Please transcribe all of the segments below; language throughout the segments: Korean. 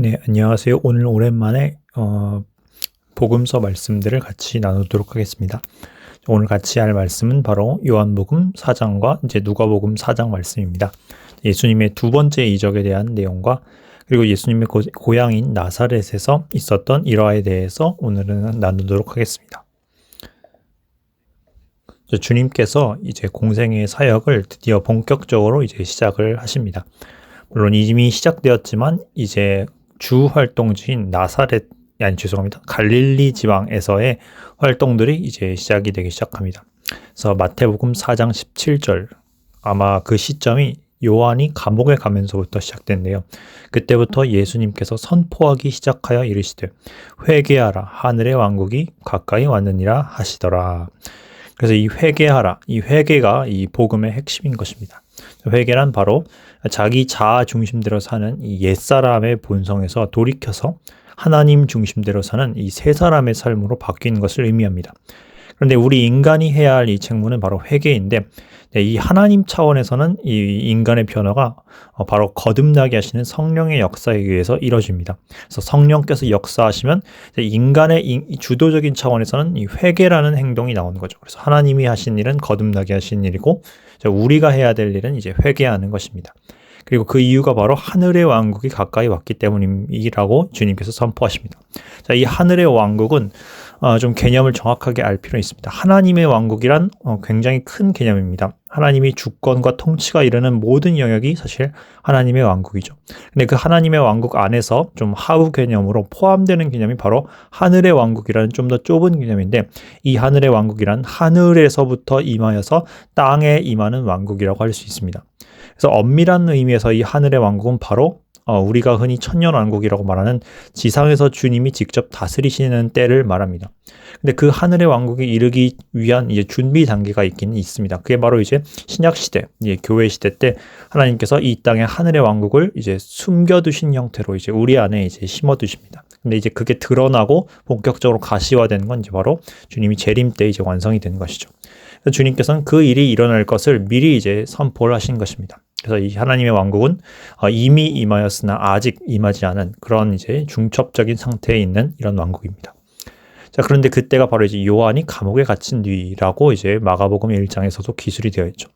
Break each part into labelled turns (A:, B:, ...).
A: 네, 안녕하세요. 오늘 오랜만에 복음서 말씀들을 같이 나누도록 하겠습니다. 오늘 같이 할 말씀은 바로 요한복음 4장과 이제 누가복음 4장 말씀입니다. 예수님의 두 번째 이적에 대한 내용과 그리고 예수님의 고향인 나사렛에서 있었던 일화에 대해서 오늘은 나누도록 하겠습니다. 주님께서 이제 공생의 사역을 드디어 본격적으로 이제 시작을 하십니다. 물론 이미 시작되었지만 이제 주 활동지인 갈릴리 지방에서의 활동들이 이제 시작이 되기 시작합니다. 그래서 마태복음 4장 17절, 아마 그 시점이 요한이 감옥에 가면서부터 시작된대요. 그때부터 예수님께서 선포하기 시작하여 이르시되 회개하라, 하늘의 왕국이 가까이 왔느니라 하시더라. 그래서 이 회개하라, 이 회개가 이 복음의 핵심인 것입니다. 회개란 바로 자기 자아 중심대로 사는 이 옛사람의 본성에서 돌이켜서 하나님 중심대로 사는 이 새 사람의 삶으로 바뀌는 것을 의미합니다. 그런데 우리 인간이 해야 할 이 책무는 바로 회개인데, 이 하나님 차원에서는 이 인간의 변화가 바로 거듭나게 하시는 성령의 역사에 의해서 이루어집니다. 그래서 성령께서 역사하시면 인간의 주도적인 차원에서는 이 회개라는 행동이 나오는 거죠. 그래서 하나님이 하신 일은 거듭나게 하신 일이고, 우리가 해야 될 일은 이제 회개하는 것입니다. 그리고 그 이유가 바로 하늘의 왕국이 가까이 왔기 때문이라고 주님께서 선포하십니다. 자, 이 하늘의 왕국은 좀 개념을 정확하게 알 필요가 있습니다. 하나님의 왕국이란 굉장히 큰 개념입니다. 하나님이 주권과 통치가 이르는 모든 영역이 사실 하나님의 왕국이죠. 근데 그 하나님의 왕국 안에서 좀 하우 개념으로 포함되는 개념이 바로 하늘의 왕국이라는 좀 더 좁은 개념인데, 이 하늘의 왕국이란 하늘에서부터 임하여서 땅에 임하는 왕국이라고 할 수 있습니다. 그래서 엄밀한 의미에서 이 하늘의 왕국은 바로 우리가 흔히 천년왕국이라고 말하는 지상에서 주님이 직접 다스리시는 때를 말합니다. 근데 그 하늘의 왕국에 이르기 위한 이제 준비 단계가 있긴 있습니다. 그게 바로 이제 신약 시대, 교회 시대 때 하나님께서 이 땅에 하늘의 왕국을 이제 숨겨두신 형태로 이제 우리 안에 이제 심어두십니다. 근데 이제 그게 드러나고 본격적으로 가시화되는 건 이제 바로 주님이 재림 때 이제 완성이 되는 것이죠. 그래서 주님께서는 그 일이 일어날 것을 미리 이제 선포를 하신 것입니다. 그래서 이 하나님의 왕국은 이미 임하였으나 아직 임하지 않은 그런 이제 중첩적인 상태에 있는 이런 왕국입니다. 자, 그런데 그때가 바로 이제 요한이 감옥에 갇힌 뒤라고 이제 마가복음 1장에서도 기술이 되어 있죠.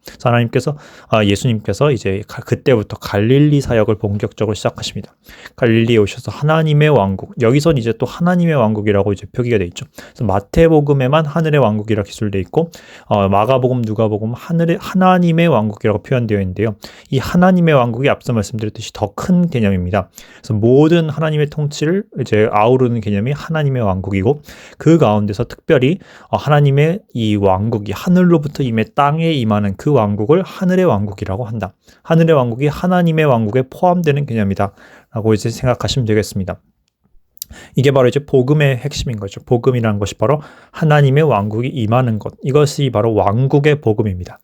A: 그래서 예수님께서 이제 그때부터 갈릴리 사역을 본격적으로 시작하십니다. 갈릴리에 오셔서 하나님의 왕국, 여기선 이제 또 하나님의 왕국이라고 이제 표기가 되어 있죠. 그래서 마태복음에만 하늘의 왕국이라 기술되어 있고, 마가복음, 누가복음 하나님의 왕국이라고 표현되어 있는데요. 이 하나님의 왕국이 앞서 말씀드렸듯이 더 큰 개념입니다. 그래서 모든 하나님의 통치를 이제 아우르는 개념이 하나님의 왕국이고, 그 가운데서 특별히 하나님의 이 왕국이 하늘로부터 임해 땅에 임하는 그 왕국을 하늘의 왕국이라고 한다. 하늘의 왕국이 하나님의 왕국에 포함되는 개념이다 라고 이제 생각하시면 되겠습니다. 이게 바로 이제 복음의 핵심인 거죠. 복음이라는 것이 바로 하나님의 왕국이 임하는 것, 이것이 바로 왕국의 복음입니다.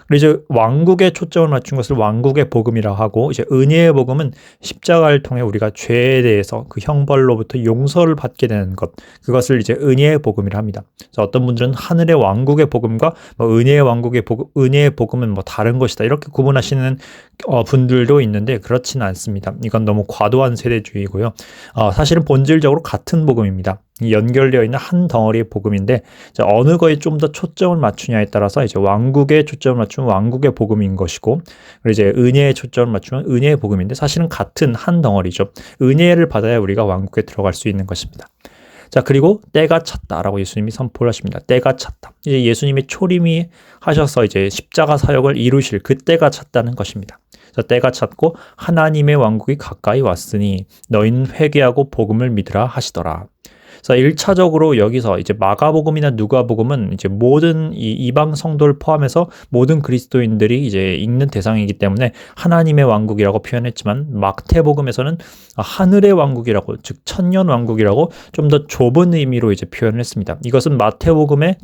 A: 그리고 이제 왕국에 초점을 맞춘 것을 왕국의 복음이라고 하고, 이제 은혜의 복음은 십자가를 통해 우리가 죄에 대해서 그 형벌로부터 용서를 받게 되는 것, 그것을 이제 은혜의 복음이라 합니다. 그래서 어떤 분들은 하늘의 왕국의 복음과 은혜의 복음은 다른 것이다 이렇게 구분하시는 분들도 있는데, 그렇지는 않습니다. 이건 너무 과도한 세대주의고요. 사실은 본질적으로 같은 복음입니다. 연결되어 있는 한 덩어리의 복음인데, 어느 거에 좀 더 초점을 맞추냐에 따라서 이제 왕국에 초점을 맞추면 왕국의 복음인 것이고, 그리고 이제 은혜에 초점을 맞추면 은혜의 복음인데, 사실은 같은 한 덩어리죠. 은혜를 받아야 우리가 왕국에 들어갈 수 있는 것입니다. 자, 그리고 때가 찼다라고 예수님이 선포를 하십니다. 때가 찼다. 이제 예수님의 초림이 하셔서 이제 십자가 사역을 이루실 그 때가 찼다는 것입니다. 그래서 때가 찼고 하나님의 왕국이 가까이 왔으니 너희는 회개하고 복음을 믿으라 하시더라. 그래서 1차적으로 여기서 이제 마가복음이나 누가복음은 이제 모든 이 이방 성도를 포함해서 모든 그리스도인들이 이제 읽는 대상이기 때문에 하나님의 왕국이라고 표현했지만, 마태복음에서는 하늘의 왕국이라고, 즉 천년 왕국이라고 좀 더 좁은 의미로 이제 표현을 했습니다. 이것은 마태복음에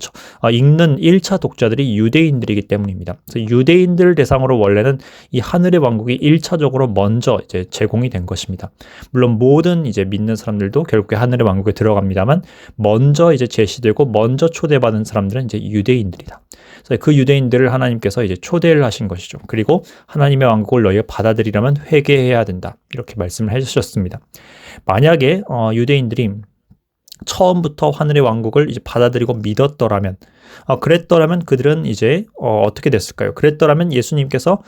A: 읽는 1차 독자들이 유대인들이기 때문입니다. 그래서 유대인들을 대상으로 원래는 이 하늘의 왕국이 1차적으로 먼저 이제 제공이 된 것입니다. 물론 모든 이제 믿는 사람들도 결국에 하늘의 왕국에 들어갑니다. 합니다만 먼저 이제 제시되고 먼저 초대받은 사람들은 이제 유대인들이다. 그래서 그 유대인들을 하나님께서 이제 초대를 하신 것이죠. 그리고 하나님의 왕국을 너희가 받아들이려면 회개해야 된다. 이렇게 말씀을 해주셨습니다. 만약에 유대인들이 처음부터 하늘의 왕국을 이제 받아들이고 믿었더라면, 그랬더라면 그들은 이제 어떻게 됐을까요? 그랬더라면 예수님께서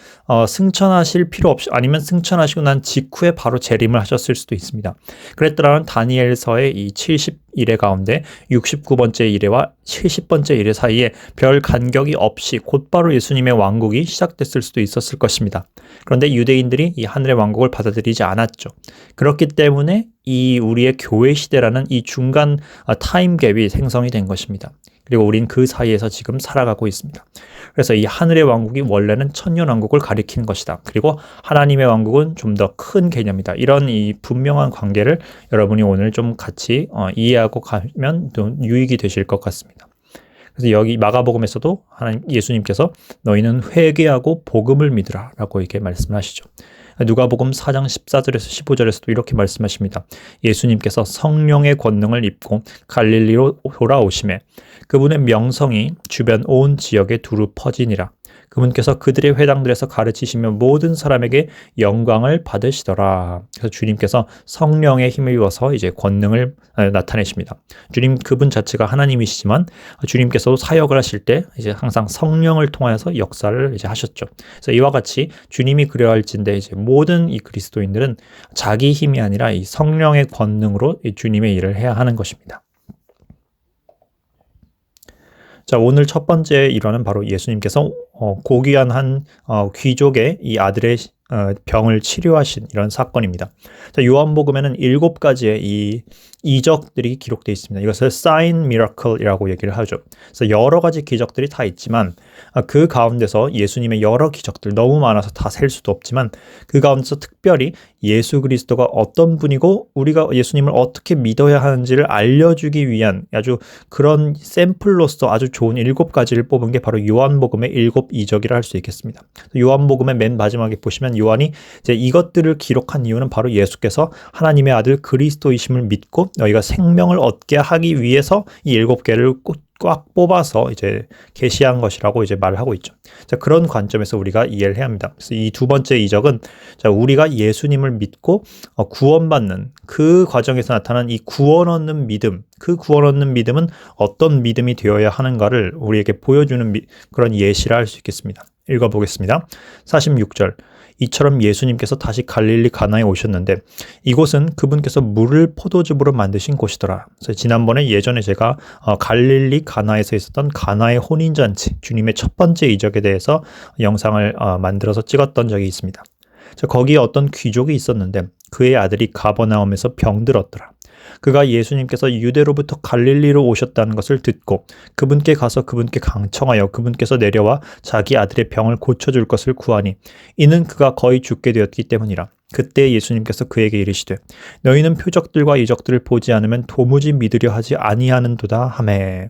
A: 승천하실 필요 없이, 아니면 승천하시고 난 직후에 바로 재림을 하셨을 수도 있습니다. 그랬더라면 다니엘서의 이 70일의 가운데 69번째 일회와 70번째 일회 사이에 별 간격이 없이 곧바로 예수님의 왕국이 시작됐을 수도 있었을 것입니다. 그런데 유대인들이 이 하늘의 왕국을 받아들이지 않았죠. 그렇기 때문에 이 우리의 교회 시대라는 이 중간 타임 갭이 생성이 된 것입니다. 그리고 우린 그 사이에서 지금 살아가고 있습니다. 그래서 이 하늘의 왕국이 원래는 천년 왕국을 가리키는 것이다. 그리고 하나님의 왕국은 좀 더 큰 개념이다. 이런 이 분명한 관계를 여러분이 오늘 좀 같이 이해하고 가면 또 유익이 되실 것 같습니다. 그래서 여기 마가복음에서도 예수님께서 너희는 회개하고 복음을 믿으라 라고 이렇게 말씀하시죠. 누가복음 4장 14절에서 15절에서도 이렇게 말씀하십니다. 예수님께서 성령의 권능을 입고 갈릴리로 돌아오심에 그분의 명성이 주변 온 지역에 두루 퍼지니라. 그분께서 그들의 회당들에서 가르치시며 모든 사람에게 영광을 받으시더라. 그래서 주님께서 성령의 힘을 입어서 이제 권능을 나타내십니다. 주님 그분 자체가 하나님이시지만 주님께서도 사역을 하실 때 이제 항상 성령을 통하여서 역사를 이제 하셨죠. 그래서 이와 같이 주님이 그려할진데 이제 모든 이 그리스도인들은 자기 힘이 아니라 이 성령의 권능으로 이 주님의 일을 해야 하는 것입니다. 자, 오늘 첫 번째 일화는 바로 예수님께서 고귀한 한 귀족의 이 아들의 병을 치료하신 이런 사건입니다. 자, 요한복음에는 7가지의 이 이적들이 기록되어 있습니다. 이것을 sign miracle이라고 얘기를 하죠. 그래서 여러 가지 기적들이 다 있지만 그 가운데서 예수님의 여러 기적들 너무 많아서 다 셀 수도 없지만 그 가운데서 특별히 예수 그리스도가 어떤 분이고 우리가 예수님을 어떻게 믿어야 하는지를 알려주기 위한 아주 그런 샘플로서 아주 좋은 7가지를 뽑은 게 바로 요한복음의 7 이적이라 할 수 있겠습니다. 요한복음의 맨 마지막에 보시면 요한이 이제 이것들을 기록한 이유는 바로 예수께서 하나님의 아들 그리스도이심을 믿고 너희가 생명을 얻게 하기 위해서 이 7개를 꽉 뽑아서 이제 계시한 것이라고 이제 말을 하고 있죠. 자, 그런 관점에서 우리가 이해를 해야 합니다. 그래서 이 두 번째 이적은 자, 우리가 예수님을 믿고 구원받는 그 과정에서 나타난 이 구원 얻는 믿음, 그 구원 얻는 믿음은 어떤 믿음이 되어야 하는가를 우리에게 보여주는 그런 예시라 할 수 있겠습니다. 읽어보겠습니다. 46절. 이처럼 예수님께서 다시 갈릴리 가나에 오셨는데 이곳은 그분께서 물을 포도즙으로 만드신 곳이더라. 그래서 지난번에 예전에 제가 갈릴리 가나에서 있었던 가나의 혼인잔치, 주님의 첫 번째 이적에 대해서 영상을 만들어서 찍었던 적이 있습니다. 거기에 어떤 귀족이 있었는데 그의 아들이 가버나움에서 병들었더라. 그가 예수님께서 유대로부터 갈릴리로 오셨다는 것을 듣고 그분께 가서 그분께 강청하여 그분께서 내려와 자기 아들의 병을 고쳐줄 것을 구하니 이는 그가 거의 죽게 되었기 때문이라. 그때 예수님께서 그에게 이르시되 너희는 표적들과 이적들을 보지 않으면 도무지 믿으려 하지 아니하는도다 하매.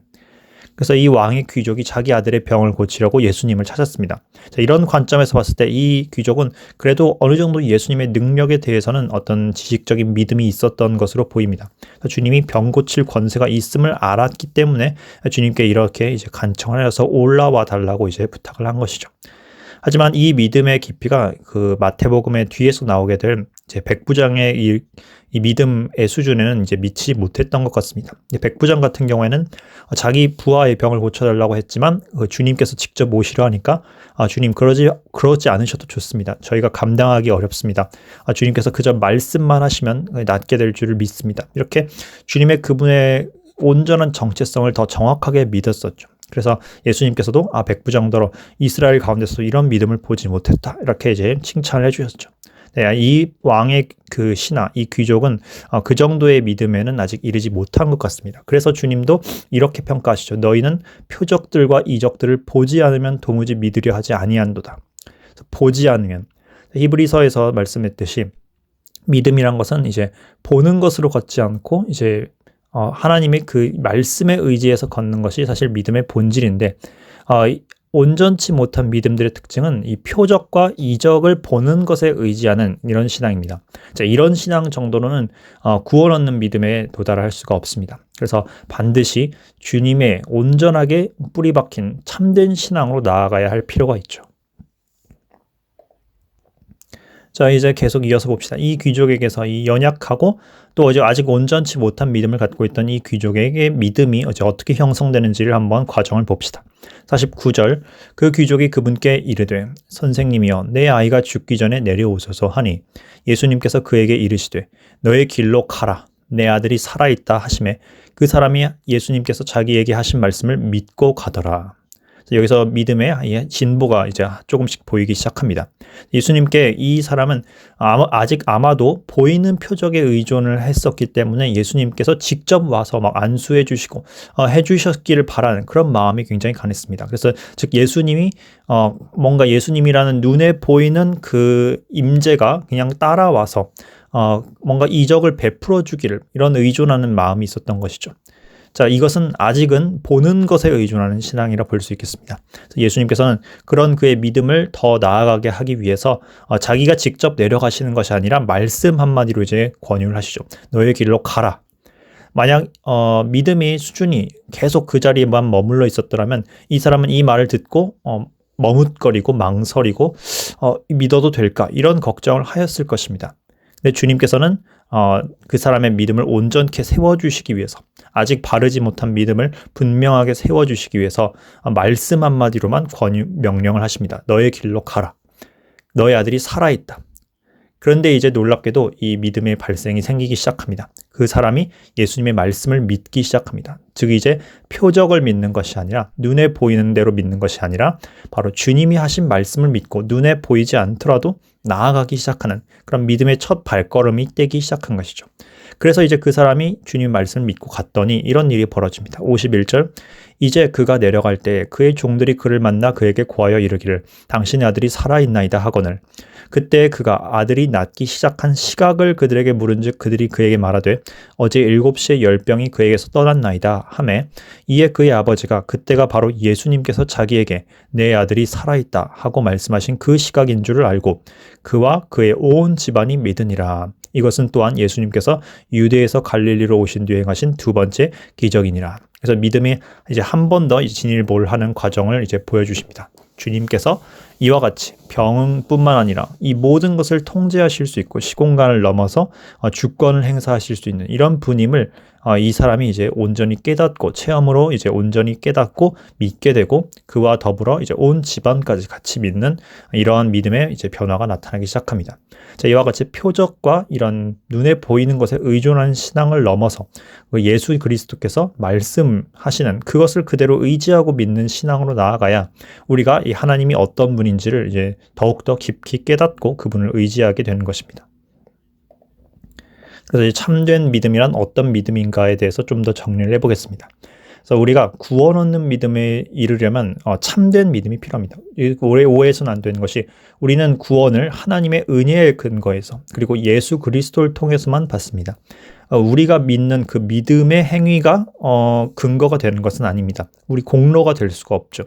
A: 그래서 이 왕의 귀족이 자기 아들의 병을 고치려고 예수님을 찾았습니다. 자, 이런 관점에서 봤을 때 이 귀족은 그래도 어느 정도 예수님의 능력에 대해서는 어떤 지식적인 믿음이 있었던 것으로 보입니다. 주님이 병 고칠 권세가 있음을 알았기 때문에 주님께 이렇게 이제 간청을 해서 올라와 달라고 이제 부탁을 한 것이죠. 하지만 이 믿음의 깊이가 그 마태복음의 뒤에서 나오게 될 이제 백부장의 이 믿음의 수준에는 이제 미치지 못했던 것 같습니다. 백부장 같은 경우에는 자기 부하의 병을 고쳐달라고 했지만 주님께서 직접 모시려 하니까 주님 그러지 않으셔도 좋습니다. 저희가 감당하기 어렵습니다. 주님께서 그저 말씀만 하시면 낫게 될 줄을 믿습니다. 이렇게 주님의 그분의 온전한 정체성을 더 정확하게 믿었었죠. 그래서 예수님께서도 백부장더러 이스라엘 가운데서 이런 믿음을 보지 못했다. 이렇게 이제 칭찬을 해주셨죠. 네, 이 왕의 그 신하, 이 귀족은 그 정도의 믿음에는 아직 이르지 못한 것 같습니다. 그래서 주님도 이렇게 평가하시죠. 너희는 표적들과 이적들을 보지 않으면 도무지 믿으려 하지 아니한도다. 보지 않으면 히브리서에서 말씀했듯이 믿음이란 것은 이제 보는 것으로 걷지 않고 이제 하나님의 그 말씀에 의지해서 걷는 것이 사실 믿음의 본질인데 온전치 못한 믿음들의 특징은 이 표적과 이적을 보는 것에 의지하는 이런 신앙입니다. 자, 이런 신앙 정도로는 구원 얻는 믿음에 도달할 수가 없습니다. 그래서 반드시 주님의 온전하게 뿌리 박힌 참된 신앙으로 나아가야 할 필요가 있죠. 자, 이제 계속 이어서 봅시다. 이 귀족에게서 이 연약하고 또 아직 온전치 못한 믿음을 갖고 있던 이 귀족에게 믿음이 어떻게 형성되는지를 한번 과정을 봅시다. 49절, 그 귀족이 그분께 이르되 선생님이여 내 아이가 죽기 전에 내려오소서 하니 예수님께서 그에게 이르시되 너의 길로 가라 내 아들이 살아있다 하시매 그 사람이 예수님께서 자기에게 하신 말씀을 믿고 가더라. 여기서 믿음의 진보가 이제 조금씩 보이기 시작합니다. 예수님께 이 사람은 아직 아마도 보이는 표적에 의존을 했었기 때문에 예수님께서 직접 와서 막 안수해 주시고 해주셨기를 바라는 그런 마음이 굉장히 강했습니다. 그래서 즉 예수님이 뭔가 예수님이라는 눈에 보이는 그 임재가 그냥 따라와서 뭔가 이적을 베풀어 주기를 이런 의존하는 마음이 있었던 것이죠. 자, 이것은 아직은 보는 것에 의존하는 신앙이라 볼 수 있겠습니다. 예수님께서는 그런 그의 믿음을 더 나아가게 하기 위해서 자기가 직접 내려가시는 것이 아니라 말씀 한마디로 이제 권유를 하시죠. 너의 길로 가라. 만약 믿음의 수준이 계속 그 자리에만 머물러 있었더라면 이 사람은 이 말을 듣고 머뭇거리고 망설이고 믿어도 될까 이런 걱정을 하였을 것입니다. 근데 주님께서는 그 사람의 믿음을 온전케 세워주시기 위해서 아직 바르지 못한 믿음을 분명하게 세워주시기 위해서 말씀 한마디로만 명령을 하십니다. 너의 길로 가라. 너의 아들이 살아있다. 그런데 이제 놀랍게도 이 믿음의 발생이 생기기 시작합니다. 그 사람이 예수님의 말씀을 믿기 시작합니다. 즉 이제 표적을 믿는 것이 아니라 눈에 보이는 대로 믿는 것이 아니라 바로 주님이 하신 말씀을 믿고 눈에 보이지 않더라도 나아가기 시작하는 그런 믿음의 첫 발걸음이 떼기 시작한 것이죠. 그래서 이제 그 사람이 주님 말씀을 믿고 갔더니 이런 일이 벌어집니다. 51절 이제 그가 내려갈 때 그의 종들이 그를 만나 그에게 고하여 이르기를 당신의 아들이 살아있나이다 하거늘 그때 그가 아들이 낫기 시작한 시각을 그들에게 물은즉 그들이 그에게 말하되 어제 7시에 열병이 그에게서 떠났나이다 하매 이에 그의 아버지가 그때가 바로 예수님께서 자기에게 내 아들이 살아있다 하고 말씀하신 그 시각인 줄을 알고 그와 그의 온 집안이 믿으니라. 이것은 또한 예수님께서 유대에서 갈릴리로 오신 뒤에 행하신 두 번째 기적이니라. 그래서 믿음이 이제 한 번 더 진일보하는 과정을 이제 보여주십니다. 주님께서 이와 같이 병뿐만 아니라 이 모든 것을 통제하실 수 있고 시공간을 넘어서 주권을 행사하실 수 있는 이런 분임을 이 사람이 이제 온전히 깨닫고 체험으로 이제 온전히 깨닫고 믿게 되고 그와 더불어 이제 온 집안까지 같이 믿는 이러한 믿음의 이제 변화가 나타나기 시작합니다. 자, 이와 같이 표적과 이런 눈에 보이는 것에 의존하는 신앙을 넘어서 예수 그리스도께서 말씀하시는 그것을 그대로 의지하고 믿는 신앙으로 나아가야 우리가 이 하나님이 어떤 분인지를 이제 더욱더 깊이 깨닫고 그분을 의지하게 되는 것입니다. 그래서 참된 믿음이란 어떤 믿음인가에 대해서 좀 더 정리를 해보겠습니다. 그래서 우리가 구원 얻는 믿음에 이르려면 참된 믿음이 필요합니다. 오해해서는 안 되는 것이 우리는 구원을 하나님의 은혜의 근거에서 그리고 예수 그리스도를 통해서만 받습니다. 우리가 믿는 그 믿음의 행위가 근거가 되는 것은 아닙니다. 우리 공로가 될 수가 없죠.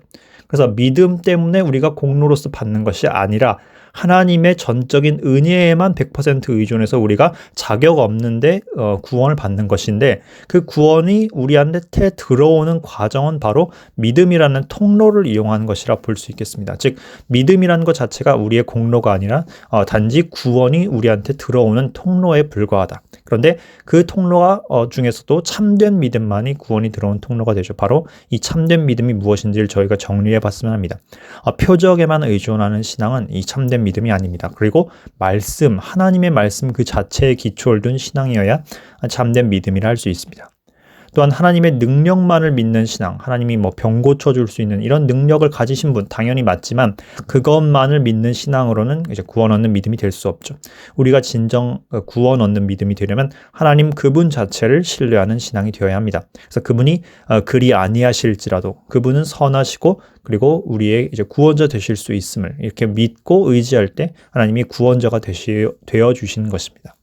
A: 그래서 믿음 때문에 우리가 공로로서 받는 것이 아니라 하나님의 전적인 은혜에만 100% 의존해서 우리가 자격 없는데 구원을 받는 것인데 그 구원이 우리한테 들어오는 과정은 바로 믿음이라는 통로를 이용하는 것이라 볼 수 있겠습니다. 즉 믿음이라는 것 자체가 우리의 공로가 아니라 단지 구원이 우리한테 들어오는 통로에 불과하다. 그런데 그 통로가 중에서도 참된 믿음만이 구원이 들어온 통로가 되죠. 바로 이 참된 믿음이 무엇인지를 저희가 정리해 봤으면 합니다. 표적에만 의존하는 신앙은 이 참된 믿음이 아닙니다. 그리고 말씀, 하나님의 말씀 그 자체에 기초를 둔 신앙이어야 참된 믿음이라 할 수 있습니다. 또한 하나님의 능력만을 믿는 신앙, 하나님이 병 고쳐줄 수 있는 이런 능력을 가지신 분 당연히 맞지만 그것만을 믿는 신앙으로는 이제 구원 얻는 믿음이 될 수 없죠. 우리가 진정 구원 얻는 믿음이 되려면 하나님 그분 자체를 신뢰하는 신앙이 되어야 합니다. 그래서 그분이 그리 아니하실지라도 그분은 선하시고 그리고 우리의 이제 구원자 되실 수 있음을 이렇게 믿고 의지할 때 하나님이 구원자가 되어 주시는 것입니다.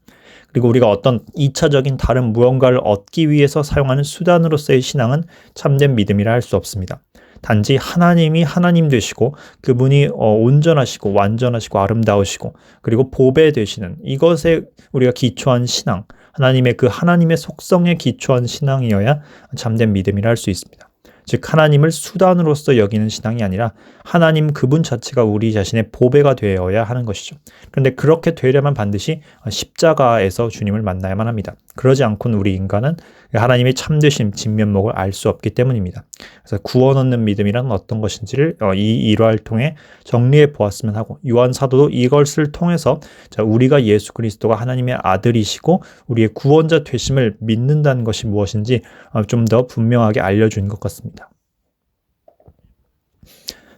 A: 그리고 우리가 어떤 2차적인 다른 무언가를 얻기 위해서 사용하는 수단으로서의 신앙은 참된 믿음이라 할 수 없습니다. 단지 하나님이 하나님 되시고 그분이 온전하시고 완전하시고 아름다우시고 그리고 보배 되시는 이것에 우리가 기초한 신앙, 하나님의 속성에 기초한 신앙이어야 참된 믿음이라 할 수 있습니다. 즉 하나님을 수단으로서 여기는 신앙이 아니라 하나님 그분 자체가 우리 자신의 보배가 되어야 하는 것이죠. 그런데 그렇게 되려면 반드시 십자가에서 주님을 만나야만 합니다. 그러지 않고는 우리 인간은 하나님의 참되신 진면목을 알 수 없기 때문입니다. 그래서 구원 얻는 믿음이란 어떤 것인지를 이 일화를 통해 정리해 보았으면 하고, 요한 사도도 이것을 통해서 우리가 예수 그리스도가 하나님의 아들이시고 우리의 구원자 되심을 믿는다는 것이 무엇인지 좀 더 분명하게 알려준 것 같습니다.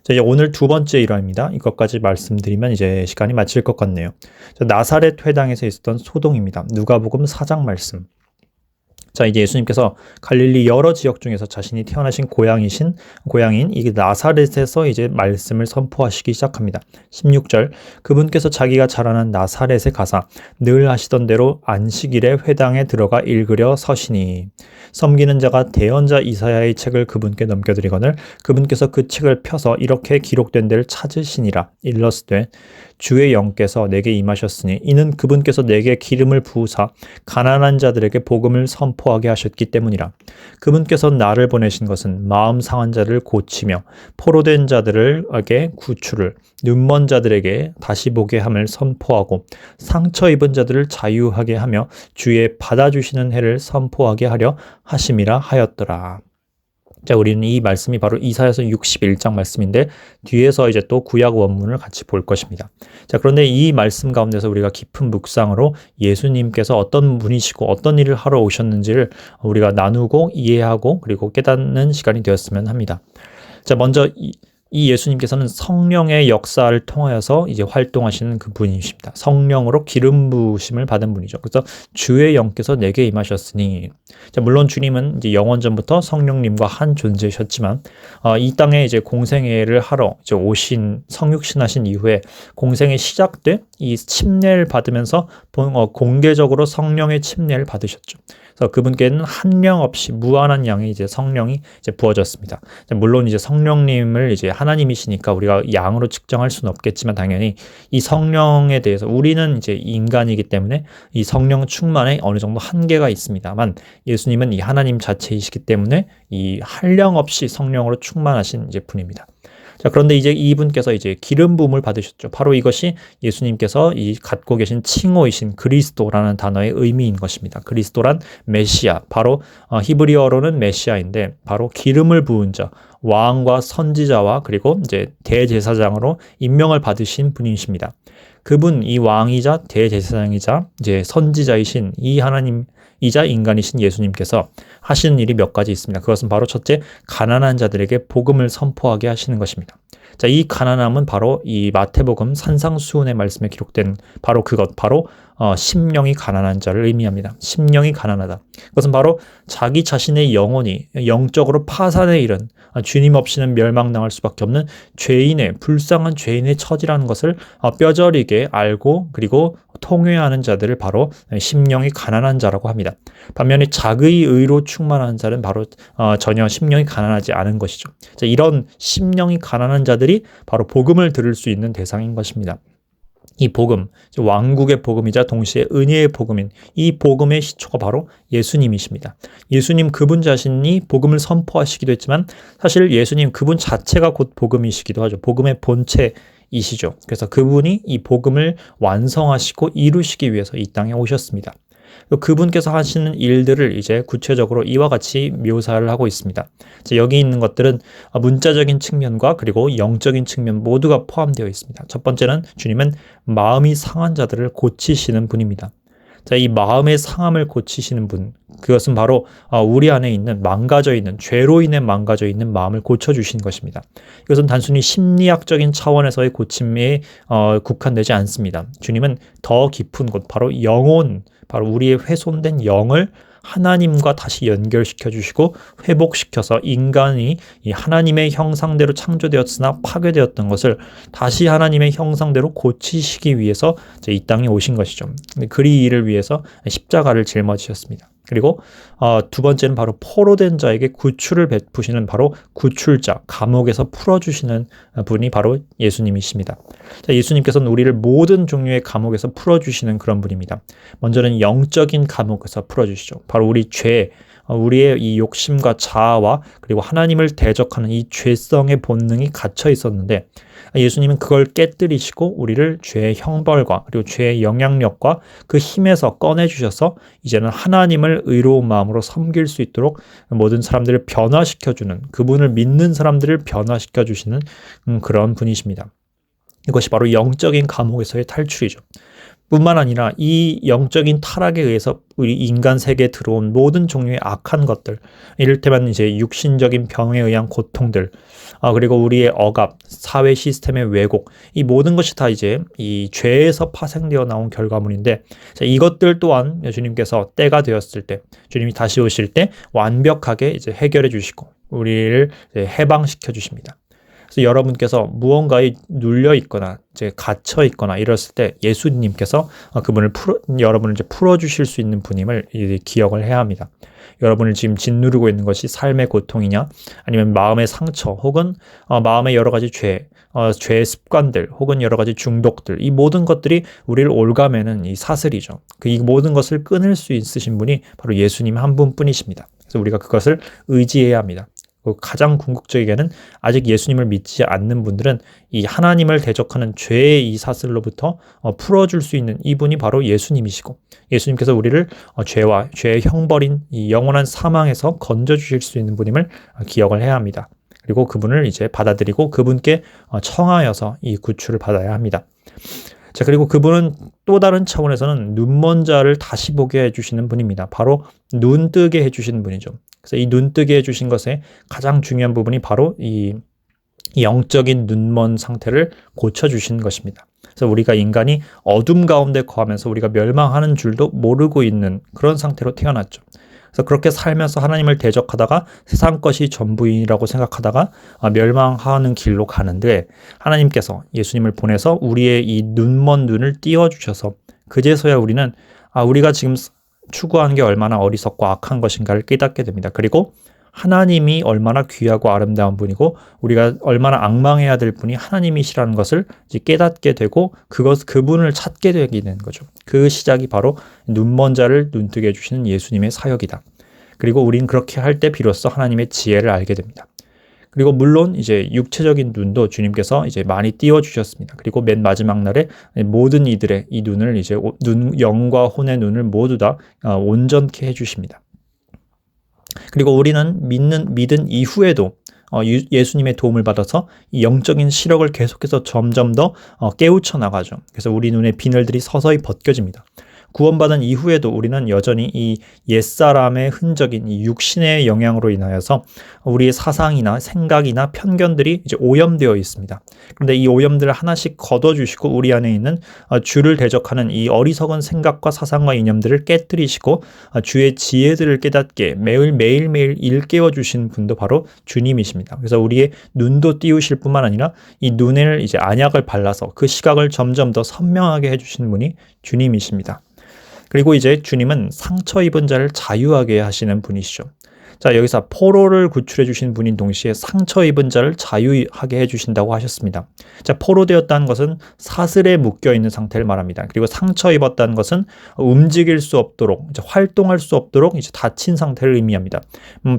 A: 자, 이제 오늘 두 번째 일화입니다. 이것까지 말씀드리면 이제 시간이 마칠 것 같네요. 나사렛 회당에서 있었던 소동입니다. 누가복음 4장 말씀. 자, 이제 예수님께서 갈릴리 여러 지역 중에서 자신이 태어나신 고향인 이 나사렛에서 이제 말씀을 선포하시기 시작합니다. 16절, 그분께서 자기가 자라난 나사렛에 가사 늘 하시던 대로 안식일에 회당에 들어가 읽으려 서시니, 섬기는 자가 대언자 이사야의 책을 그분께 넘겨드리거늘 그분께서 그 책을 펴서 이렇게 기록된 데를 찾으시니라. 일러스되, 주의 영께서 내게 임하셨으니 이는 그분께서 내게 기름을 부으사 가난한 자들에게 복음을 선포하게 하셨기 때문이라. 그분께서 나를 보내신 것은 마음 상한 자를 고치며 포로된 자들에게 구출을, 눈먼 자들에게 다시 보게 함을 선포하고 상처 입은 자들을 자유하게 하며 주의 받아주시는 해를 선포하게 하려 하심이라 하였더라. 자, 우리는 이 말씀이 바로 이사야서 61장 말씀인데 뒤에서 이제 또 구약 원문을 같이 볼 것입니다. 자, 그런데 이 말씀 가운데서 우리가 깊은 묵상으로 예수님께서 어떤 분이시고 어떤 일을 하러 오셨는지를 우리가 나누고 이해하고 그리고 깨닫는 시간이 되었으면 합니다. 자, 먼저 이 예수님께서는 성령의 역사를 통하여서 이제 활동하시는 그 분이십니다. 성령으로 기름 부으심을 받은 분이죠. 그래서 주의 영께서 내게 임하셨으니, 자, 물론 주님은 이제 영원전부터 성령님과 한 존재셨지만 이 땅에 이제 공생애를 하러 이제 성육신하신 이후에 공생애 시작돼 이 침례를 받으면서 공개적으로 성령의 침례를 받으셨죠. 그래서 그분께는 한량 없이 무한한 양의 이제 성령이 이제 부어졌습니다. 물론 이제 성령님을 이제 하나님이시니까 우리가 양으로 측정할 수는 없겠지만 당연히 이 성령에 대해서 우리는 이제 인간이기 때문에 이 성령 충만에 어느 정도 한계가 있습니다만 예수님은 이 하나님 자체이시기 때문에 이 한량 없이 성령으로 충만하신 이제 분입니다. 자, 그런데 이제 이분께서 이제 기름 부음을 받으셨죠. 바로 이것이 예수님께서 이 갖고 계신 칭호이신 그리스도라는 단어의 의미인 것입니다. 그리스도란 메시아, 바로 히브리어로는 메시아인데 바로 기름을 부은 자, 왕과 선지자와 그리고 이제 대제사장으로 임명을 받으신 분이십니다. 그분, 이 왕이자 대제사장이자 이제 선지자이신 이 하나님이자 인간이신 예수님께서 하시는 일이 몇 가지 있습니다. 그것은 바로 첫째, 가난한 자들에게 복음을 선포하게 하시는 것입니다. 자, 이 가난함은 바로 이 마태복음 산상수훈의 말씀에 기록된 바로 심령이 가난한 자를 의미합니다. 심령이 가난하다. 그것은 바로 자기 자신의 영혼이 영적으로 파산에 이른, 주님 없이는 멸망당할 수밖에 없는 불쌍한 죄인의 처지라는 것을 뼈저리게 알고 그리고 통회하는 자들을 바로 심령이 가난한 자라고 합니다. 반면에 자의 의로 충만한 자는 바로 전혀 심령이 가난하지 않은 것이죠. 자, 이런 심령이 가난한 자들이 바로 복음을 들을 수 있는 대상인 것입니다. 이 복음, 왕국의 복음이자 동시에 은혜의 복음인 이 복음의 시초가 바로 예수님이십니다. 예수님 그분 자신이 복음을 선포하시기도 했지만 사실 예수님 그분 자체가 곧 복음이시기도 하죠. 복음의 본체이시죠. 그래서 그분이 이 복음을 완성하시고 이루시기 위해서 이 땅에 오셨습니다. 그분께서 하시는 일들을 이제 구체적으로 이와 같이 묘사를 하고 있습니다. 여기 있는 것들은 문자적인 측면과 그리고 영적인 측면 모두가 포함되어 있습니다. 첫 번째는 주님은 마음이 상한 자들을 고치시는 분입니다. 자, 이 마음의 상함을 고치시는 분, 그것은 바로 우리 안에 있는 죄로 인해 망가져 있는 마음을 고쳐주신 것입니다. 이것은 단순히 심리학적인 차원에서의 고침에 국한되지 않습니다. 주님은 더 깊은 곳, 바로 영혼, 바로 우리의 훼손된 영을 하나님과 다시 연결시켜 주시고 회복시켜서 인간이 이 하나님의 형상대로 창조되었으나 파괴되었던 것을 다시 하나님의 형상대로 고치시기 위해서 이 땅에 오신 것이죠. 그리 이를 위해서 십자가를 짊어지셨습니다. 그리고 두 번째는 바로 포로된 자에게 구출을 베푸시는 바로 구출자, 감옥에서 풀어주시는 분이 바로 예수님이십니다. 자, 예수님께서는 우리를 모든 종류의 감옥에서 풀어주시는 그런 분입니다. 먼저는 영적인 감옥에서 풀어주시죠. 바로 우리 죄, 우리의 이 욕심과 자아와 그리고 하나님을 대적하는 이 죄성의 본능이 갇혀 있었는데 예수님은 그걸 깨뜨리시고 우리를 죄의 형벌과 그리고 죄의 영향력과 그 힘에서 꺼내주셔서 이제는 하나님을 의로운 마음으로 섬길 수 있도록 모든 사람들을 변화시켜주는, 그분을 믿는 사람들을 변화시켜주시는 그런 분이십니다. 이것이 바로 영적인 감옥에서의 탈출이죠. 뿐만 아니라 이 영적인 타락에 의해서 우리 인간 세계에 들어온 모든 종류의 악한 것들, 이를테면 이제 육신적인 병에 의한 고통들, 그리고 우리의 억압, 사회 시스템의 왜곡, 이 모든 것이 다 이제 이 죄에서 파생되어 나온 결과물인데, 이것들 또한 주님께서 때가 되었을 때, 주님이 다시 오실 때 완벽하게 이제 해결해 주시고 우리를 해방시켜 주십니다. 그래서 여러분께서 무언가에 눌려 있거나 이제 갇혀 있거나 이랬을 때 예수님께서 여러분을 이제 풀어 주실 수 있는 분임을 기억을 해야 합니다. 여러분을 지금 짓누르고 있는 것이 삶의 고통이냐, 아니면 마음의 상처, 혹은 마음의 여러 가지 죄의 습관들, 혹은 여러 가지 중독들, 이 모든 것들이 우리를 올가매는 이 사슬이죠. 이 모든 것을 끊을 수 있으신 분이 바로 예수님 한 분뿐이십니다. 그래서 우리가 그것을 의지해야 합니다. 가장 궁극적이게는 아직 예수님을 믿지 않는 분들은 이 하나님을 대적하는 죄의 이 사슬로부터 풀어줄 수 있는 이분이 바로 예수님이시고, 예수님께서 우리를 죄와 죄의 형벌인 이 영원한 사망에서 건져주실 수 있는 분임을 기억을 해야 합니다. 그리고 그분을 이제 받아들이고 그분께 청하여서 이 구출을 받아야 합니다. 자, 그리고 그분은 또 다른 차원에서는 눈먼 자를 다시 보게 해주시는 분입니다. 바로 눈 뜨게 해주시는 분이죠. 그래서 이 눈 뜨게 해주신 것의 가장 중요한 부분이 바로 이 영적인 눈먼 상태를 고쳐주신 것입니다. 그래서 우리가 인간이 어둠 가운데 거하면서 우리가 멸망하는 줄도 모르고 있는 그런 상태로 태어났죠. 그래서 그렇게 살면서 하나님을 대적하다가 세상 것이 전부이라고 생각하다가 멸망하는 길로 가는데, 하나님께서 예수님을 보내서 우리의 이 눈먼 눈을 띄워주셔서 그제서야 우리는 우리가 지금 추구하는 게 얼마나 어리석고 악한 것인가를 깨닫게 됩니다. 그리고 하나님이 얼마나 귀하고 아름다운 분이고 우리가 얼마나 앙망해야 될 분이 하나님이시라는 것을 이제 깨닫게 되고 그분을 찾게 되게 되는 거죠. 그 시작이 바로 눈먼 자를 눈뜨게 해주시는 예수님의 사역이다. 그리고 우린 그렇게 할 때 비로소 하나님의 지혜를 알게 됩니다. 그리고 물론 이제 육체적인 눈도 주님께서 이제 많이 띄워주셨습니다. 그리고 맨 마지막 날에 모든 이들의 이 눈을 이제 영과 혼의 눈을 모두 다 온전케 해주십니다. 그리고 우리는 믿은 이후에도 예수님의 도움을 받아서 이 영적인 시력을 계속해서 점점 더 깨우쳐 나가죠. 그래서 우리 눈의 비늘들이 서서히 벗겨집니다. 구원받은 이후에도 우리는 여전히 이 옛사람의 흔적인 이 육신의 영향으로 인하여서 우리의 사상이나 생각이나 편견들이 이제 오염되어 있습니다. 그런데 이 오염들을 하나씩 걷어주시고 우리 안에 있는 주를 대적하는 이 어리석은 생각과 사상과 이념들을 깨뜨리시고 주의 지혜들을 깨닫게 매일매일 일깨워 주신 분도 바로 주님이십니다. 그래서 우리의 눈도 띄우실 뿐만 아니라 이 눈을 이제 안약을 발라서 그 시각을 점점 더 선명하게 해주시는 분이 주님이십니다. 그리고 이제 주님은 상처 입은 자를 자유하게 하시는 분이시죠. 자, 여기서 포로를 구출해 주신 분인 동시에 상처 입은 자를 자유하게 해주신다고 하셨습니다. 자, 포로되었다는 것은 사슬에 묶여 있는 상태를 말합니다. 그리고 상처 입었다는 것은 움직일 수 없도록, 이제 활동할 수 없도록 이제 다친 상태를 의미합니다.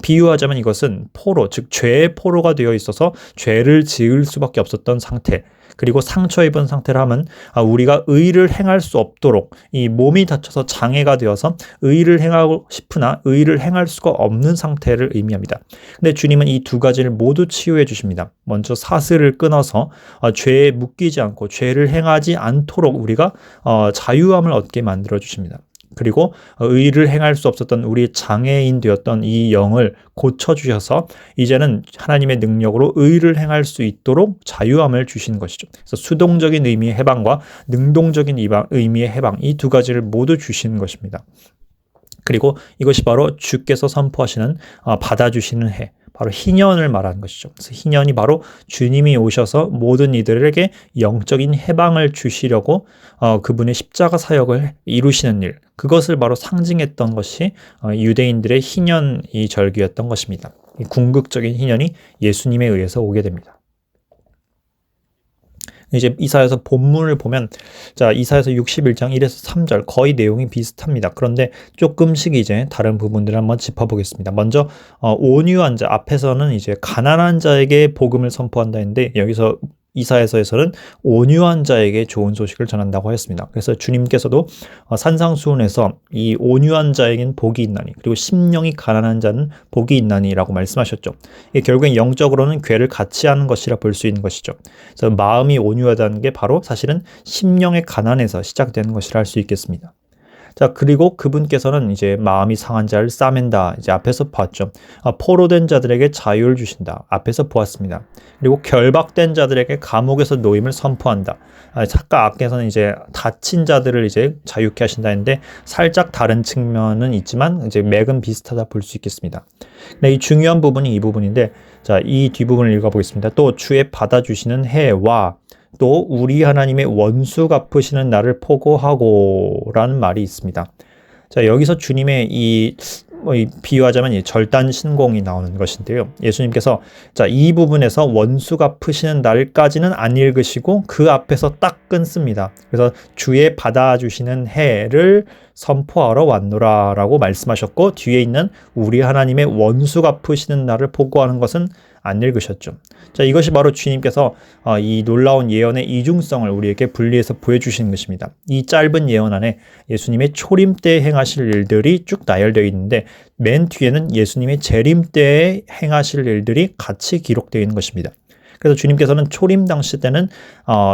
A: 비유하자면 이것은 포로, 즉 죄의 포로가 되어 있어서 죄를 지을 수밖에 없었던 상태. 그리고 상처 입은 상태를 하면 우리가 의를 행할 수 없도록 이 몸이 다쳐서 장애가 되어서 의를 행하고 싶으나 의를 행할 수가 없는 상태를 의미합니다. 근데 주님은 이 두 가지를 모두 치유해 주십니다. 먼저 사슬을 끊어서 죄에 묶이지 않고 죄를 행하지 않도록 우리가 자유함을 얻게 만들어 주십니다. 그리고 의를 행할 수 없었던 우리의 장애인 되었던 이 영을 고쳐주셔서 이제는 하나님의 능력으로 의를 행할 수 있도록 자유함을 주신 것이죠. 그래서 수동적인 의미의 해방과 능동적인 의미의 해방, 이 두 가지를 모두 주시는 것입니다. 그리고 이것이 바로 주께서 선포하시는 받아주시는 해, 바로 희년을 말하는 것이죠. 그래서 희년이 바로 주님이 오셔서 모든 이들에게 영적인 해방을 주시려고 그분의 십자가 사역을 이루시는 일, 그것을 바로 상징했던 것이 유대인들의 희년 이 절기였던 것입니다. 이 궁극적인 희년이 예수님에 의해서 오게 됩니다. 이제 이사야서 본문을 보면, 자, 이사야서 61장 1에서 3절 거의 내용이 비슷합니다. 그런데 조금씩 이제 다른 부분들을 한번 짚어보겠습니다. 먼저 온유한 자, 앞에서는 이제 가난한 자에게 복음을 선포한다 했는데, 여기서 이사야서에서는 온유한 자에게 좋은 소식을 전한다고 했습니다. 그래서 주님께서도 산상수훈에서 이 온유한 자에겐 복이 있나니, 그리고 심령이 가난한 자는 복이 있나니라고 말씀하셨죠. 이게 결국엔 영적으로는 괴를 같이 하는 것이라 볼 수 있는 것이죠. 그래서 마음이 온유하다는 게 바로 사실은 심령의 가난에서 시작되는 것이라 할 수 있겠습니다. 자, 그리고 그분께서는 이제 마음이 상한 자를 싸맨다. 이제 앞에서 봤죠. 포로된 자들에게 자유를 주신다. 앞에서 보았습니다. 그리고 결박된 자들에게 감옥에서 노임을 선포한다. 아까 앞에서는 이제 다친 자들을 이제 자유케 하신다 했는데, 살짝 다른 측면은 있지만 이제 맥은 비슷하다 볼 수 있겠습니다. 근데 이 중요한 부분이 이 부분인데, 자, 이 뒷부분을 읽어보겠습니다. 또 주의 받아주시는 해와 또 우리 하나님의 원수 갚으시는 날을 포고하고 라는 말이 있습니다. 자, 여기서 주님의 이 비유하자면 이 절단 신공이 나오는 것인데요. 예수님께서 자, 이 부분에서 원수 갚으시는 날까지는 안 읽으시고 그 앞에서 딱 끊습니다. 그래서 주의 받아주시는 해를 선포하러 왔노라 라고 말씀하셨고, 뒤에 있는 우리 하나님의 원수 갚으시는 날을 포고하는 것은 안 읽으셨죠. 자, 이것이 바로 주님께서 이 놀라운 예언의 이중성을 우리에게 분리해서 보여주시는 것입니다. 이 짧은 예언 안에 예수님의 초림 때 행하실 일들이 쭉 나열되어 있는데, 맨 뒤에는 예수님의 재림 때에 행하실 일들이 같이 기록되어 있는 것입니다. 그래서 주님께서는 초림 당시 때는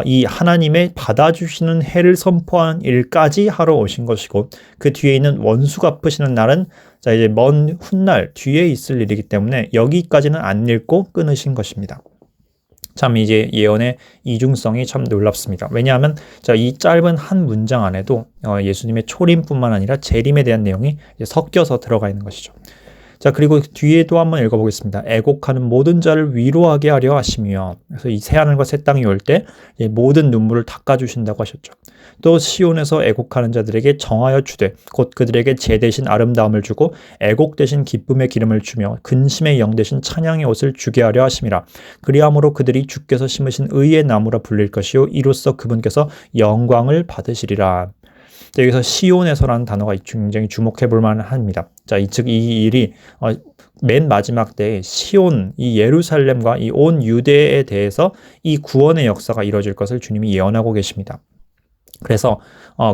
A: 이 하나님의 받아주시는 해를 선포한 일까지 하러 오신 것이고, 그 뒤에 있는 원수 갚으시는 날은 자, 이제 먼 훗날 뒤에 있을 일이기 때문에 여기까지는 안 읽고 끊으신 것입니다. 참 이제 예언의 이중성이 참 놀랍습니다. 왜냐하면 자, 이 짧은 한 문장 안에도 예수님의 초림뿐만 아니라 재림에 대한 내용이 섞여서 들어가 있는 것이죠. 자, 그리고 뒤에도 한번 읽어보겠습니다. 애곡하는 모든 자를 위로하게 하려 하시며, 그래서 이 새하늘과 새 땅이 올 때 모든 눈물을 닦아주신다고 하셨죠. 또 시온에서 애곡하는 자들에게 정하여 주되 곧 그들에게 제 대신 아름다움을 주고 애곡 대신 기쁨의 기름을 주며 근심의 영 대신 찬양의 옷을 주게 하려 하심이라. 그리함으로 그들이 주께서 심으신 의의 나무라 불릴 것이요 이로써 그분께서 영광을 받으시리라. 여기서 시온에서라는 단어가 굉장히 주목해 볼 만합니다. 자, 즉 이 일이 맨 마지막 때에 시온, 이 예루살렘과 이 온 유대에 대해서 이 구원의 역사가 이루어질 것을 주님이 예언하고 계십니다. 그래서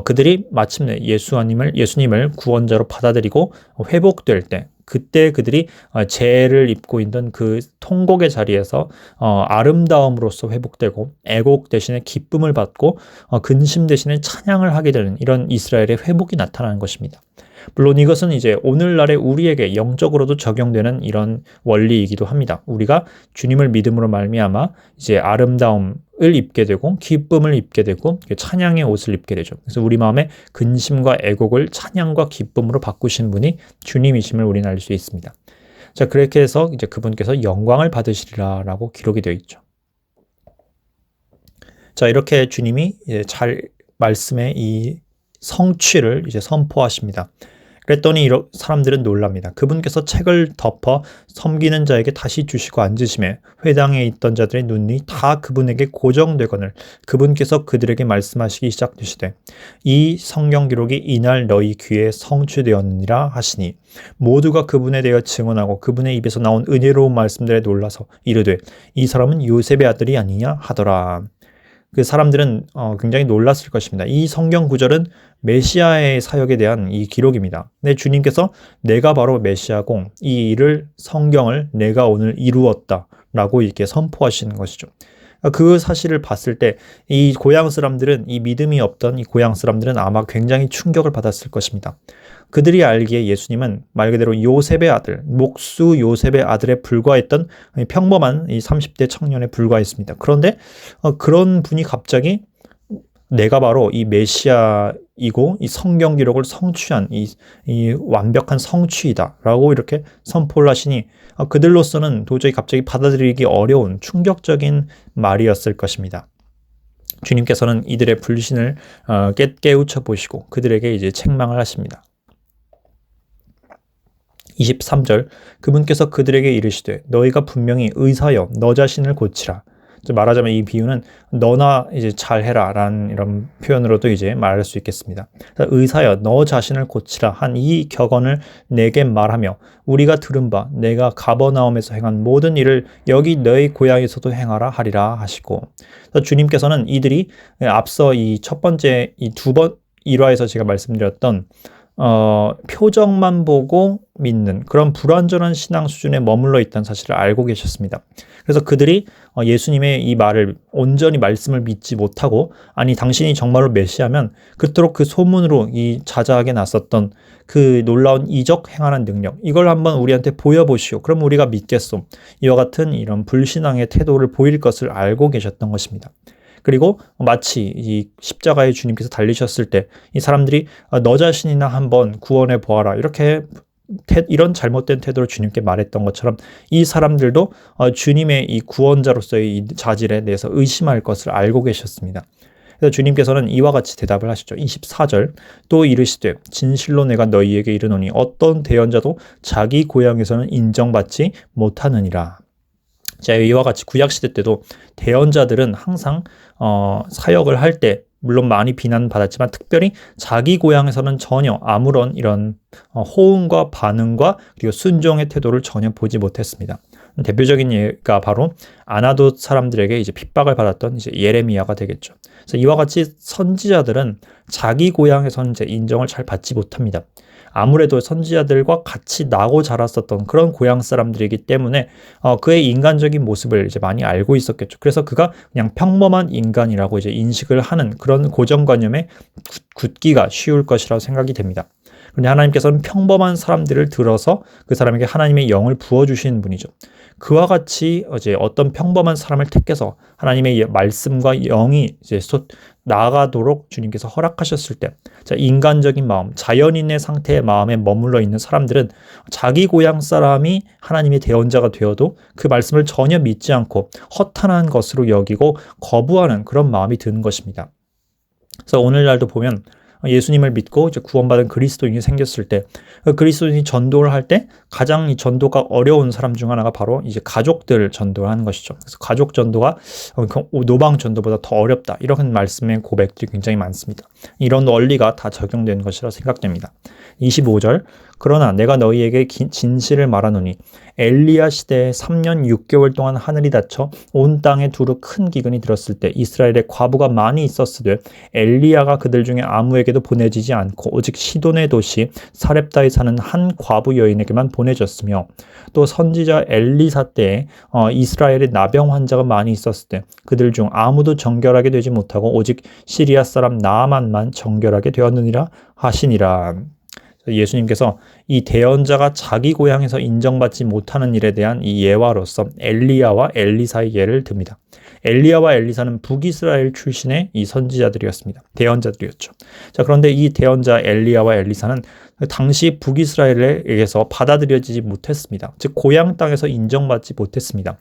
A: 그들이 마침내 예수님을 구원자로 받아들이고 회복될 때, 그때 그들이 죄를 입고 있던 그 통곡의 자리에서 아름다움으로써 회복되고 애곡 대신에 기쁨을 받고 근심 대신에 찬양을 하게 되는 이런 이스라엘의 회복이 나타나는 것입니다. 물론 이것은 이제 오늘날의 우리에게 영적으로도 적용되는 이런 원리이기도 합니다. 우리가 주님을 믿음으로 말미암아 이제 아름다움을 입게 되고 기쁨을 입게 되고 찬양의 옷을 입게 되죠. 그래서 우리 마음에 근심과 애곡을 찬양과 기쁨으로 바꾸신 분이 주님이심을 우리는 알 수 있습니다. 자, 그렇게 해서 이제 그분께서 영광을 받으시리라라고 기록이 되어 있죠. 자, 이렇게 주님이 이제 잘 말씀의 이 성취를 이제 선포하십니다. 그랬더니 사람들은 놀랍니다. 그분께서 책을 덮어 섬기는 자에게 다시 주시고 앉으심에 회당에 있던 자들의 눈이 다 그분에게 고정되거늘 그분께서 그들에게 말씀하시기 시작되시되 이 성경 기록이 이날 너희 귀에 성취되었느니라 하시니 모두가 그분에 대하여 증언하고 그분의 입에서 나온 은혜로운 말씀들에 놀라서 이르되 이 사람은 요셉의 아들이 아니냐 하더라. 그 사람들은 굉장히 놀랐을 것입니다. 이 성경 구절은 메시아의 사역에 대한 이 기록입니다. 근데 주님께서 내가 바로 메시아고 이 일을 성경을 내가 오늘 이루었다라고 이렇게 선포하시는 것이죠. 그 사실을 봤을 때 이 고향 사람들은, 이 믿음이 없던 이 고향 사람들은 아마 굉장히 충격을 받았을 것입니다. 그들이 알기에 예수님은 말 그대로 요셉의 아들, 목수 요셉의 아들에 불과했던 평범한 이 30대 청년에 불과했습니다. 그런데 그런 분이 갑자기 내가 바로 이 메시아이고 이 성경 기록을 성취한 이 완벽한 성취이다라고 이렇게 선포를 하시니 그들로서는 도저히 갑자기 받아들이기 어려운 충격적인 말이었을 것입니다. 주님께서는 이들의 불신을 깨우쳐 보시고 그들에게 이제 책망을 하십니다. 23절 그분께서 그들에게 이르시되 너희가 분명히 의사여 너 자신을 고치라. 말하자면 이 비유는 너나 이제 잘해라 라는 이런 표현으로도 이제 말할 수 있겠습니다. 의사여 너 자신을 고치라 한 이 격언을 내게 말하며 우리가 들은 바 내가 가버나움에서 행한 모든 일을 여기 너희 고향에서도 행하라 하리라 하시고, 주님께서는 이들이 앞서 이 첫 번째 이 두 번 일화에서 제가 말씀드렸던 표정만 보고 믿는 그런 불완전한 신앙 수준에 머물러 있다는 사실을 알고 계셨습니다. 그래서 그들이 예수님의 이 말을 온전히 말씀을 믿지 못하고 아니 당신이 정말로 메시아면 그토록 그 소문으로 이 자자하게 났었던 그 놀라운 이적 행하는 능력 이걸 한번 우리한테 보여보시오. 그럼 우리가 믿겠소. 이와 같은 이런 불신앙의 태도를 보일 것을 알고 계셨던 것입니다. 그리고 마치 이 십자가에 주님께서 달리셨을 때 이 사람들이 너 자신이나 한번 구원해 보아라 이런 잘못된 태도를 주님께 말했던 것처럼 이 사람들도 주님의 이 구원자로서의 이 자질에 대해서 의심할 것을 알고 계셨습니다. 그래서 주님께서는 이와 같이 대답을 하시죠. 24절 또 이르시되 진실로 내가 너희에게 이르노니 어떤 대언자도 자기 고향에서는 인정받지 못하느니라. 자, 이와 같이 구약시대 때도 대언자들은 항상 사역을 할 때 물론 많이 비난받았지만 특별히 자기 고향에서는 전혀 아무런 이런 호응과 반응과 그리고 순종의 태도를 전혀 보지 못했습니다. 대표적인 예가 바로 아나돗 사람들에게 이제 핍박을 받았던 이제 예레미야가 되겠죠. 그래서 이와 같이 선지자들은 자기 고향에서는 이제 인정을 잘 받지 못합니다. 아무래도 선지자들과 같이 나고 자랐었던 그런 고향 사람들이기 때문에 그의 인간적인 모습을 이제 많이 알고 있었겠죠. 그래서 그가 그냥 평범한 인간이라고 이제 인식을 하는 그런 고정관념에 굳기가 쉬울 것이라고 생각이 됩니다. 그런데 하나님께서는 평범한 사람들을 들어서 그 사람에게 하나님의 영을 부어주시는 분이죠. 그와 같이 이제 어떤 평범한 사람을 택해서 하나님의 말씀과 영이 이제 나아가도록 주님께서 허락하셨을 때, 자, 인간적인 마음, 자연인의 상태의 마음에 머물러 있는 사람들은 자기 고향 사람이 하나님의 대언자가 되어도 그 말씀을 전혀 믿지 않고 허탄한 것으로 여기고 거부하는 그런 마음이 드는 것입니다. 그래서 오늘날도 보면 예수님을 믿고 이제 구원받은 그리스도인이 생겼을 때 그리스도인이 전도를 할 때 가장 이 전도가 어려운 사람 중 하나가 바로 이제 가족들 전도를 하는 것이죠. 그래서 가족 전도가 노방 전도보다 더 어렵다. 이런 말씀의 고백들이 굉장히 많습니다. 이런 원리가 다 적용된 것이라 생각됩니다. 25절 그러나 내가 너희에게 진실을 말하노니 엘리야 시대에 3년 6개월 동안 하늘이 닫혀 온 땅에 두루 큰 기근이 들었을 때 이스라엘에 과부가 많이 있었으되 엘리야가 그들 중에 아무에게도 보내지지 않고 오직 시돈의 도시 사렙다에 사는 한 과부 여인에게만 보내졌으며 또 선지자 엘리사 때에 이스라엘에 나병 환자가 많이 있었을 때 그들 중 아무도 정결하게 되지 못하고 오직 시리아 사람 나아만만 정결하게 되었느니라 하시니라. 예수님께서 이 대언자가 자기 고향에서 인정받지 못하는 일에 대한 이 예화로서 엘리야와 엘리사의 예를 듭니다. 엘리야와 엘리사는 북이스라엘 출신의 이 선지자들이었습니다. 대언자들이었죠. 자, 그런데 이 대언자 엘리야와 엘리사는 당시 북이스라엘에게서 받아들여지지 못했습니다. 즉 고향 땅에서 인정받지 못했습니다.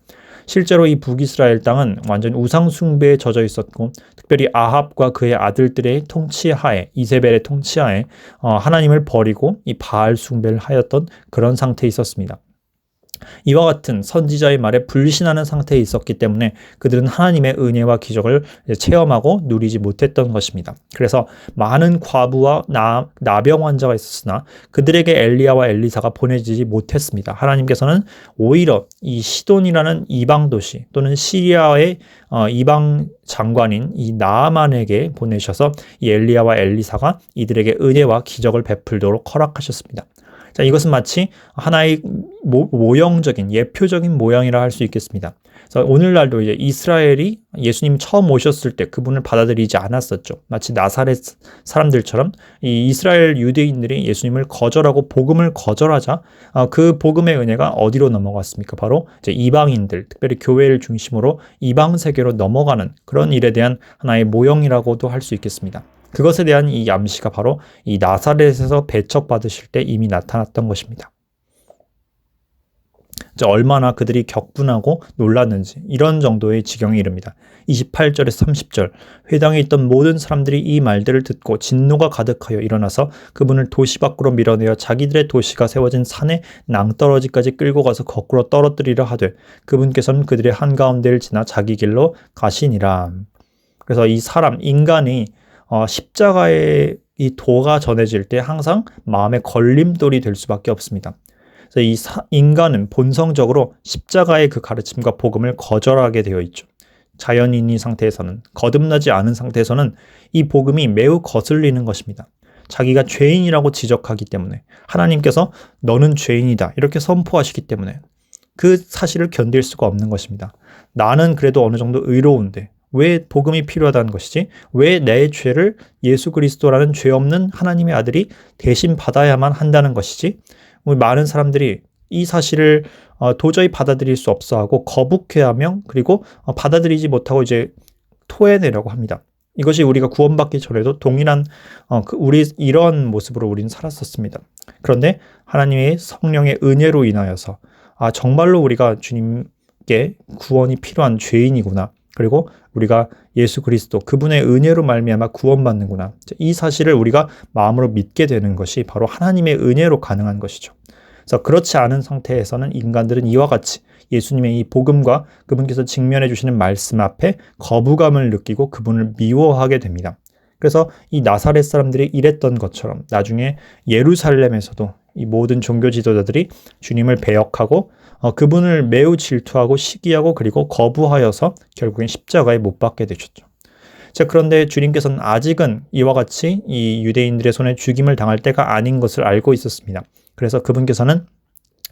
A: 실제로 이 북이스라엘 땅은 완전 우상 숭배에 젖어 있었고 특별히 아합과 그의 아들들의 통치하에 이세벨의 통치하에 하나님을 버리고 이 바알 숭배를 하였던 그런 상태에 있었습니다. 이와 같은 선지자의 말에 불신하는 상태에 있었기 때문에 그들은 하나님의 은혜와 기적을 체험하고 누리지 못했던 것입니다. 그래서 많은 과부와 나병 환자가 있었으나 그들에게 엘리야와 엘리사가 보내지지 못했습니다. 하나님께서는 오히려 이 시돈이라는 이방 도시 또는 시리아의 이방 장관인 이 나아만에게 보내셔서 이 엘리야와 엘리사가 이들에게 은혜와 기적을 베풀도록 허락하셨습니다. 자, 이것은 마치 하나의 모형적인 예표적인 모양이라 할 수 있겠습니다. 그래서 오늘날도 이제 이스라엘이 예수님 처음 오셨을 때 그분을 받아들이지 않았었죠. 마치 나사렛 사람들처럼 이 이스라엘 유대인들이 예수님을 거절하고 복음을 거절하자 그 복음의 은혜가 어디로 넘어갔습니까? 바로 이제 이방인들, 특별히 교회를 중심으로 이방 세계로 넘어가는 그런 일에 대한 하나의 모형이라고도 할 수 있겠습니다. 그것에 대한 이 암시가 바로 이 나사렛에서 배척받으실 때 이미 나타났던 것입니다. 얼마나 그들이 격분하고 놀랐는지 이런 정도의 지경에 이릅니다. 28절에서 30절 회당에 있던 모든 사람들이 이 말들을 듣고 진노가 가득하여 일어나서 그분을 도시 밖으로 밀어내어 자기들의 도시가 세워진 산의 낭떠러지까지 끌고 가서 거꾸로 떨어뜨리려 하되 그분께서는 그들의 한가운데를 지나 자기 길로 가시니라. 그래서 이 사람, 인간이 십자가의 이 도가 전해질 때 항상 마음의 걸림돌이 될 수밖에 없습니다. 그래서 이 인간은 본성적으로 십자가의 그 가르침과 복음을 거절하게 되어 있죠. 자연인의 상태에서는, 거듭나지 않은 상태에서는 이 복음이 매우 거슬리는 것입니다. 자기가 죄인이라고 지적하기 때문에, 하나님께서 너는 죄인이다 이렇게 선포하시기 때문에 그 사실을 견딜 수가 없는 것입니다. 나는 그래도 어느 정도 의로운데 왜 복음이 필요하다는 것이지? 왜 내 죄를 예수 그리스도라는 죄 없는 하나님의 아들이 대신 받아야만 한다는 것이지? 많은 사람들이 이 사실을 도저히 받아들일 수 없어하고 거북해하며 그리고 받아들이지 못하고 이제 토해내려고 합니다. 이것이 우리가 구원받기 전에도 동일한 우리 이런 모습으로 우리는 살았었습니다. 그런데 하나님의 성령의 은혜로 인하여서 정말로 우리가 주님께 구원이 필요한 죄인이구나. 그리고 우리가 예수 그리스도 그분의 은혜로 말미암아 구원받는구나. 이 사실을 우리가 마음으로 믿게 되는 것이 바로 하나님의 은혜로 가능한 것이죠. 그래서 그렇지 않은 상태에서는 인간들은 이와 같이 예수님의 이 복음과 그분께서 직면해 주시는 말씀 앞에 거부감을 느끼고 그분을 미워하게 됩니다. 그래서 이 나사렛 사람들이 이랬던 것처럼 나중에 예루살렘에서도 이 모든 종교 지도자들이 주님을 배역하고 그분을 매우 질투하고 시기하고 그리고 거부하여서 결국엔 십자가에 못 박게 되셨죠. 자, 그런데 주님께서는 아직은 이와 같이 이 유대인들의 손에 죽임을 당할 때가 아닌 것을 알고 있었습니다. 그래서 그분께서는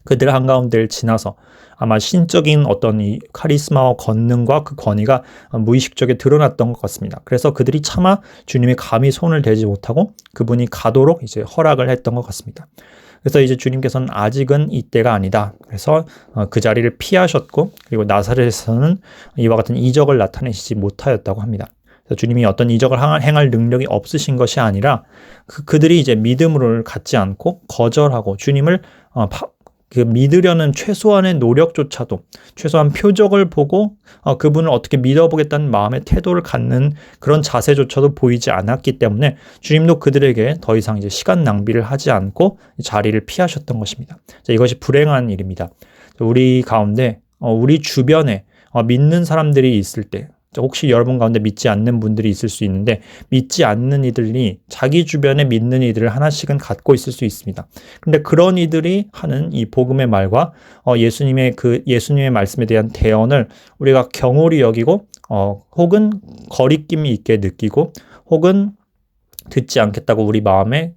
A: 그들 한가운데를 지나서 아마 신적인 어떤 이 카리스마와 권능과 그 권위가 무의식적에 드러났던 것 같습니다. 그래서 그들이 차마 주님의 감히 손을 대지 못하고 그분이 가도록 이제 허락을 했던 것 같습니다. 그래서 이제 주님께서는 아직은 이때가 아니다. 그래서 그 자리를 피하셨고 그리고 나사렛에서는 이와 같은 이적을 나타내시지 못하였다고 합니다. 그래서 주님이 어떤 이적을 행할 능력이 없으신 것이 아니라 그들이 이제 믿음을 갖지 않고 거절하고 주님을 그 믿으려는 최소한의 노력조차도 최소한 표적을 보고 그분을 어떻게 믿어보겠다는 마음의 태도를 갖는 그런 자세조차도 보이지 않았기 때문에 주님도 그들에게 더 이상 이제 시간 낭비를 하지 않고 자리를 피하셨던 것입니다. 자, 이것이 불행한 일입니다. 우리 가운데 우리 주변에 믿는 사람들이 있을 때 혹시 여러분 가운데 믿지 않는 분들이 있을 수 있는데 믿지 않는 이들이 자기 주변에 믿는 이들을 하나씩은 갖고 있을 수 있습니다. 그런데 그런 이들이 하는 이 복음의 말과 예수님의 말씀에 대한 대언을 우리가 경홀히 여기고 혹은 거리낌이 있게 느끼고 혹은 듣지 않겠다고 우리 마음에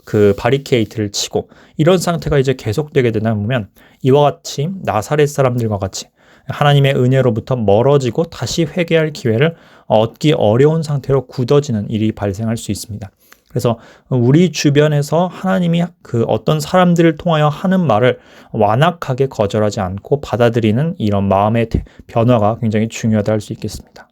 A: 그 바리케이트를 치고 이런 상태가 이제 계속되게 되다 보면 이와 같이 나사렛 사람들과 같이 하나님의 은혜로부터 멀어지고 다시 회개할 기회를 얻기 어려운 상태로 굳어지는 일이 발생할 수 있습니다. 그래서 우리 주변에서 하나님이 그 어떤 사람들을 통하여 하는 말을 완악하게 거절하지 않고 받아들이는 이런 마음의 변화가 굉장히 중요하다 할 수 있겠습니다.